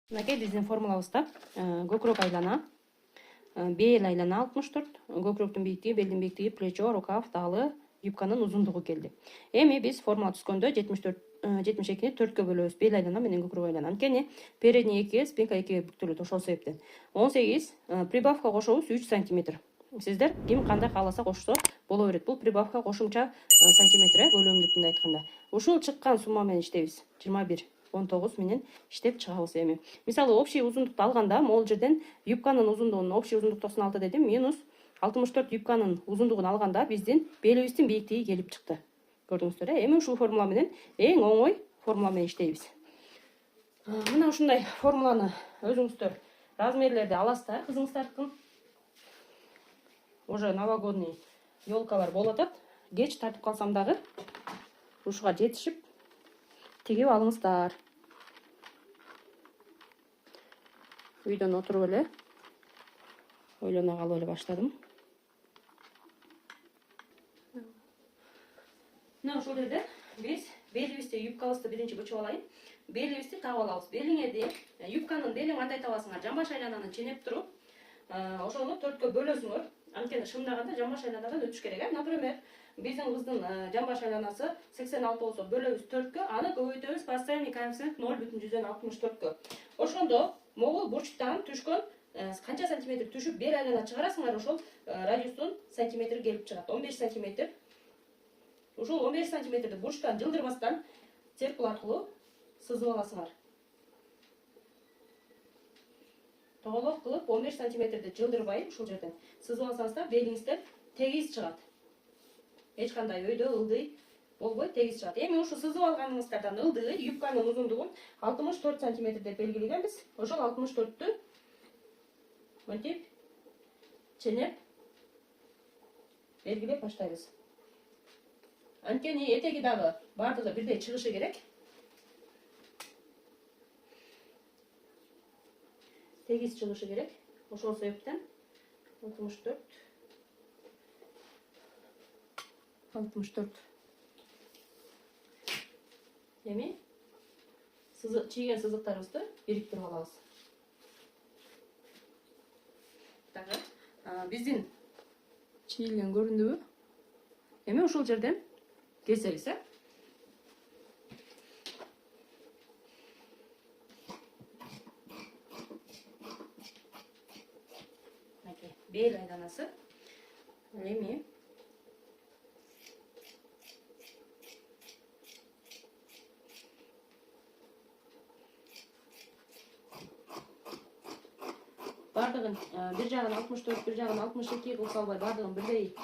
Мынакей биздин формулабызда көкүрөк айлана, бел айлана 64, көкүрөктүн бийиктиги, белдин бийиктиги, плечо, рукав, далы, юбканын узундугу келди. Эми биз формула түзгөндө 72-ни 4кө бөлөбүз. Бел айлана менен көкүрөк айлана. Анткени передний 2, спинка 2 бүктөлөт. Ошол себептен 18 прибавка кошобуз 3 см. Сиздер ким кандай кааласа кошсо боло берет. Бул прибавка кошумча сантиметр көөлөмдүктүндө айтканда. Ушул чыккан сумма менен иштейбиз. 21-19 менен иштеп чыгабыз эми. Мисалы общий узундукту алганда, могул жерден юбканын узундугун общий узундук 96 дедим, минус 64 юбканын узундугун алганда биздин белибиздин бийиктиги келип чыкты. Көрдүңүздөр, эми ушул формула менен эң оңой формула менен иштейбиз. Мына ушундай формуланы өзүңүздөр размерлерди аласыздар, кызыңыздардыкын. Уже новогодний ёлкалар болуп атат. Кеч тартып калсам дагы ушуга жетишип тигип алыңыздар. Үйдөн отуруп эле ойлоно калып эле баштадым. Мына ушул жерде биз белибизди, юбкабызды биринчи бычып алайын. Белибизди тагып алабыз. Белиңерди, юбканын белиң кандай табасыңар? Жамбаш айлананы ченеп туруп, ошону 4кө бөлөсүңөр. Анткени шымдаганда жамбаш айланадан өтүш керек. Например, биздин кыздын жамбаш айланасы 86 болсо бөлөбүз 4кө, аны көбөйтөбүз постоянный коэффициент 0,64кө. Ошондо могул бурчтан түшкөн канча сантиметр түшүп бел айлана чыгарасыңар, ошол радиустун сантиметри келип чыгат. 15 сантиметр. Ушул 15 сантиметрди бурчтан жылдырбастан циркул аркылуу сызып аласыңар. Тоголок кылып 15 сантиметрди жылдырбай ушул жерден сызып алсаңыздар, белиңиздер тегиз чыгат. Эч кандай өйдө ылдый болбой тегиз чыгат. Эми ушу сызып алганыңыздардан ылдый юбканын узундугун 64 сантиметр деп белгилегенбиз. Ошол 64-тү мынтип ченеп белгилеп баштайбыз. Анткени этеги дагы бардыгы бирдей чыгышы керек. Тегиз чыгышы керек. Ошол себептен 64 эми чийген сызыктарыбызды бириктирип алабыз. Дагы биздин чийилген көрүндүбү? Эми ушул жерден кесебиз, бел айланасы. Эми бардыгын бир жагын 64, бир жагын 62 кылып салбай бардыгын бирдей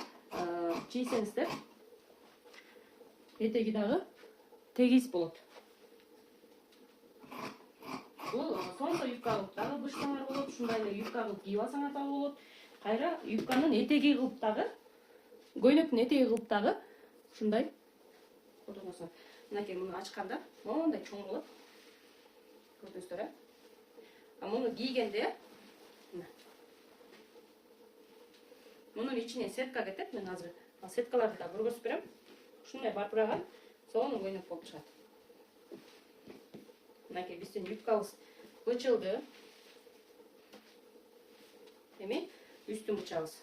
чийсеңиздер, этеги дагы тегиз болот. Бул сонто юбка кылып дагы бышсаңар болот, ушундай эле юбка кылып кийип алсаңар дагы болот. Кайра юбканын этеги кылып дагы, көйнөктүн этеги кылып дагы ушундай колдоносуңар. Мынакей муну ачканда моундай чоң болот. Көрдүңүздөр, муну кийгенде мунун ичине сетка кетет. Мен азыр сеткаларды да көргөзүп берем. Ушундай барбыраган сонун көйнөк болуп чыгат. Мынакей биздин юбкабыз бычылды. Эми үстүн бычабыз.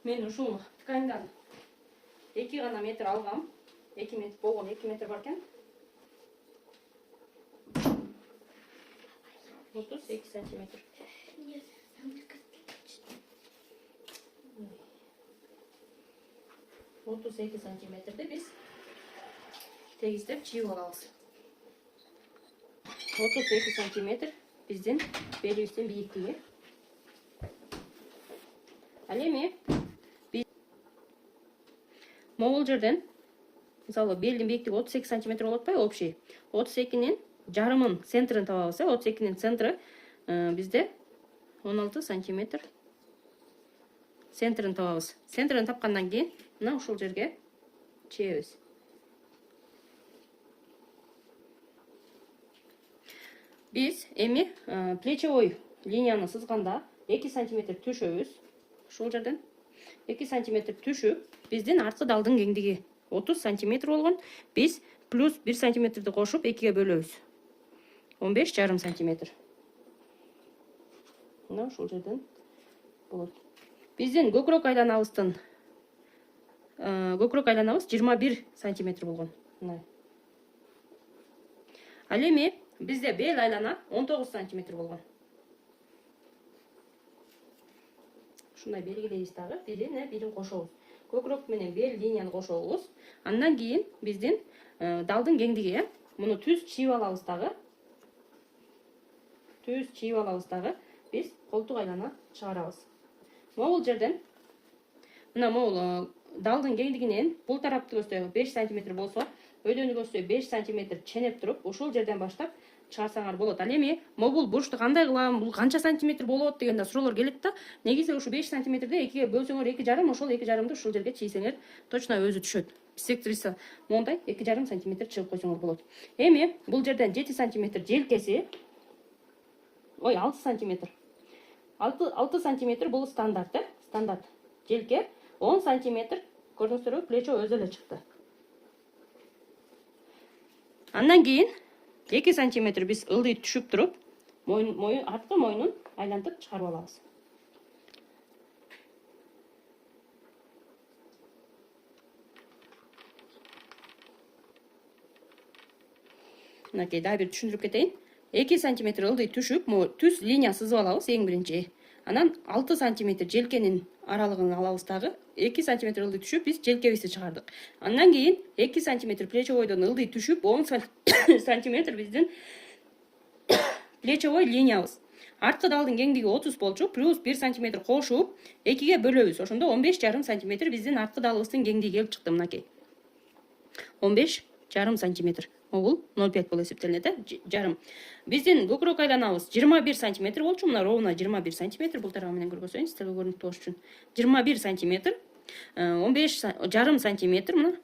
Мен ушул тканьдан 2 гана метр алгам. 2 метр болгон, 2 метр бар экен. 32 сантиметр. 32 сантиметрди биз тегиздеп чийип алабыз. 32 сантиметр биздин белибиздин бийиктиги. Ал эми могул жерден мисалы белдин бийиктиги 38 сантиметр болуп атпайбы общий? 32-нин жарымын центрин табабыз. 32-нин центри бизде 16 сантиметр. Центрин табабыз. Центрин тапкандан кийин мына ушул жерге чийебиз. Биз эми плечевой линияны сызганда 2 сантиметр түшөбүз. Ушул жерден 2 сантиметр түшүп, биздин арткы далдын кеңдиги 30 сантиметр болгон. Биз плюс 1 сантиметрди кошуп 2ге бөлөбүз. 15,5 сантиметр. Мына ушул жерден болот. Биздин көкүрөк айланабыздын көкүрөк айланабыз 21 сантиметр болгон. Мына. Ал эми бизде бел айлана 19 сантиметр болгон. Ушундай белгилейбиз дагы. Бирин кошобуз. Көкүрөк менен бел линияны кошобуз. Андан кийин биздин далдын кеңдиги, муну түз чийип алабыз дагы. Биз колтук айлана чыгарабыз. Могул жерден мына могул далдын кеңдигинен бул тарапты көздөй 5 сантиметр болсо, өйдөнү көздөй 5 сантиметр ченеп туруп, ушул жерден баштап чыгарсаңар болот. Ал эми могул бурушту кандай кылам, бул канча сантиметр болот дегенде суроолор келет да. Негизи ушу 5 сантиметрди 2ге бөлсөңөр 2,5, ошол 2,5ды ушул жерге чийсеңер точно өзү түшөт. Секториса мондай 2,5 сантиметр чыгып койсоңор болот. Эми бул жерден 7 сантиметр желкеси, 6 сантиметр. 6 сантиметр бул стандарт, стандарт. Желке 10 сантиметр, көрдүңүздөрбү, плечо өзү эле чыкты. Андан кийин 2 сантиметр биз ылдый түшүп туруп, арткы мойнун айлантып чыгарып алабыз. Мынакей, дагы бир түшүндүрүп кетейин. 2 сантиметр ылдый түшүп, түз линия сызып алабыз эң биринчи. Анан 6 сантиметр желкенин аралыгын алабыз дагы. 2 сантиметр ылдый түшүп, биз желкебизди чыгардык. Андан кийин 2 сантиметр плечовойдон ылдый түшүп, 10 сантиметр биздин плечовой линиябыз. Арткы далдын кеңдиги 30 болчу, плюс 1 сантиметр кошуп, 2ге бөлөбүз. Ошондо 15,5 сантиметр биздин арткы далыбыздын кеңдиги келип чыкты мынакей. 15,5 сантиметр. Бул 0,5 болуп эсептелинет, жарым. Биздин көкүрөк айланабыз 21 сантиметр болчу, мына ровно 21 сантиметр, бул тарабы менен көргөзөйүн, сиздерге көрүнүктүү болуш үчүн. 21 сантиметр, 15,5 сантиметр, мына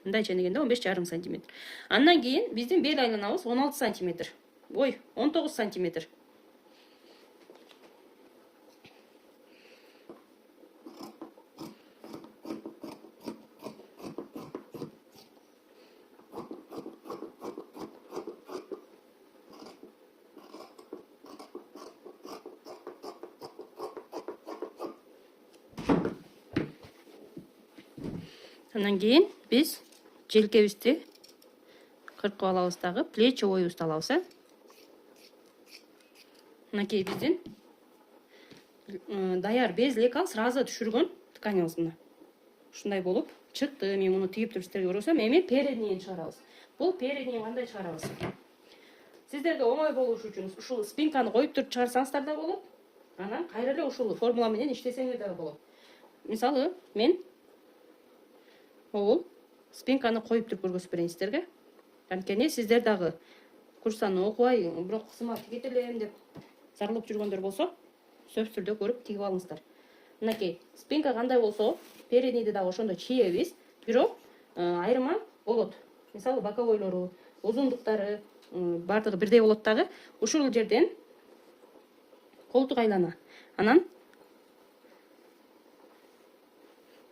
мындай ченегенде 15,5 сантиметр. Андан кийин биздин бел айланабыз 16 сантиметр. 19 сантиметр. Андан кийин биз желкебизди кыркып алабыз дагы, плечовойубузду алабыз, Мынакей биздин даяр без лекал сразу түшүргөн тканыбыз мына. Ушундай болуп чыкты. Мен муну тигип туруп сиздерге көрсөм, эми переднийин чыгарабыз. Бул переднийин кандай чыгарабыз? Сиздерге оңой болуш үчүн ушул спинканы коюп туруп чыгарсаңыздар да болот. Анан кайра эле ушул формула менен иштесеңер да болот. Мисалы, мен спинканы коюп туруп көргөзүп берейин сиздерге. Анткени сиздер дагы курстан окубай, бирок кысыма тигет элем деп зарылып жүргөндөр болсо, сөзсүз түрдө көрүп тигип алыңыздар. Мынакей, спинка кандай болсо, переднийди дагы ошондой чийебиз, бирок айырма болот. Мисалы, боковойлору, узундуктары бардыгы бирдей болот дагы. Ушул жерден колтук айлана. Анан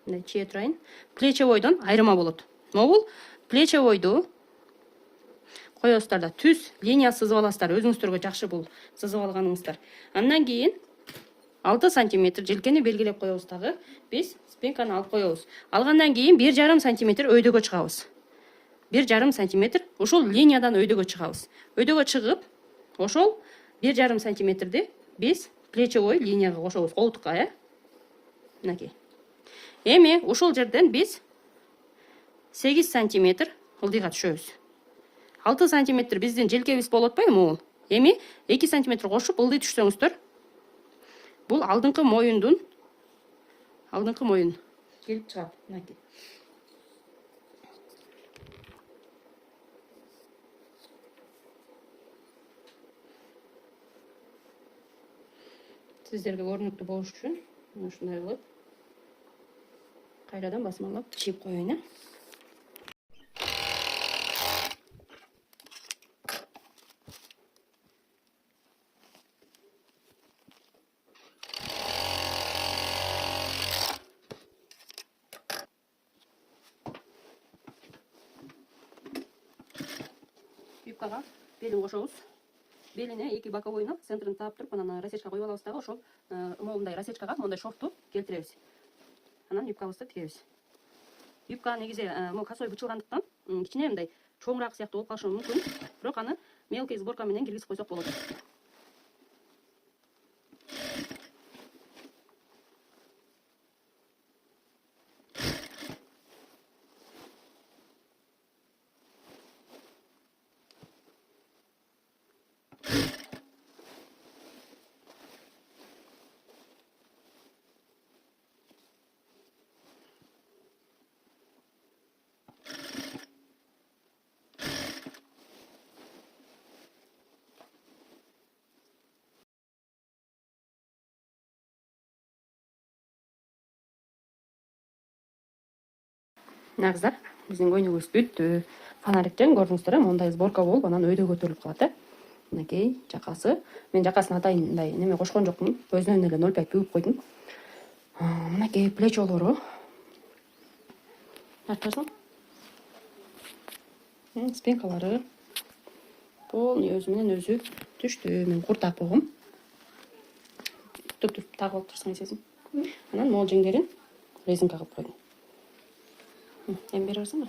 мындай чие турайын. Плечовойдон айырма болот. Могул плечовойду коёсуздар да түз линия сызып аласыздар. Өзүңүздөргө жакшы бул сызып алганыңыздар. Андан кийин 6 сантиметр желкени белгилеп коебуз дагы. Биз спинканы алып коебуз. Алгандан кийин 1,5 сантиметр өйдөгө чыгабыз. 1,5 сантиметр ушул линиядан өйдөгө чыгабыз. Өйдөгө чыгып, ошол 1,5 сантиметрди биз плечовой линияга кошобуз, колтукка, Мынакей. Эми ушул жерден биз 8 сантиметр ылдыйга түшөбүз. 6 сантиметр биздин желкебиз болуп атпайбы? Эми 2 сантиметр кошуп ылдый түшсөңүздөр, бул алдыңкы моюн келип чыгат. Мынакей. Сиздерге көрүнүктүү болуш үчүн ушундай кылып кайрадан басмалап чийип коеюн. юбкага белин кошобуз. Белине эки боковойуна центрин таап туруп, анан расечка коюп алабыз дагы, ошол моундай расечкага мондай шовту келтиребиз. Анан юбкабызды тигебиз. Юбка негизи могу косой бычылгандыктан кичине мындай чоңураак сыяктуу болуп калышы мүмкүн. Бирок аны мелкий сборка менен киргизип койсок болот. Кыздар, биздин көйнөгүбүз бүттү. Фонарикчен көрдүңүздөр, мондай сборка болуп, анан өйдө көтөрүлүп калат. Мынакей жакасы. Мен жакасын атайын мындай неме кошкон жокмун. Өзүнөн эле 0,5 бүгүп койдум. Мынакей плечолору. Артасың? Спинкалары. Полный өзү менен өзү түштү. Мен куртак болгом. Туп тагып алып турсаң сезим. Анан мол жеңдерин резинка кылып койдум. Эми бере берсең.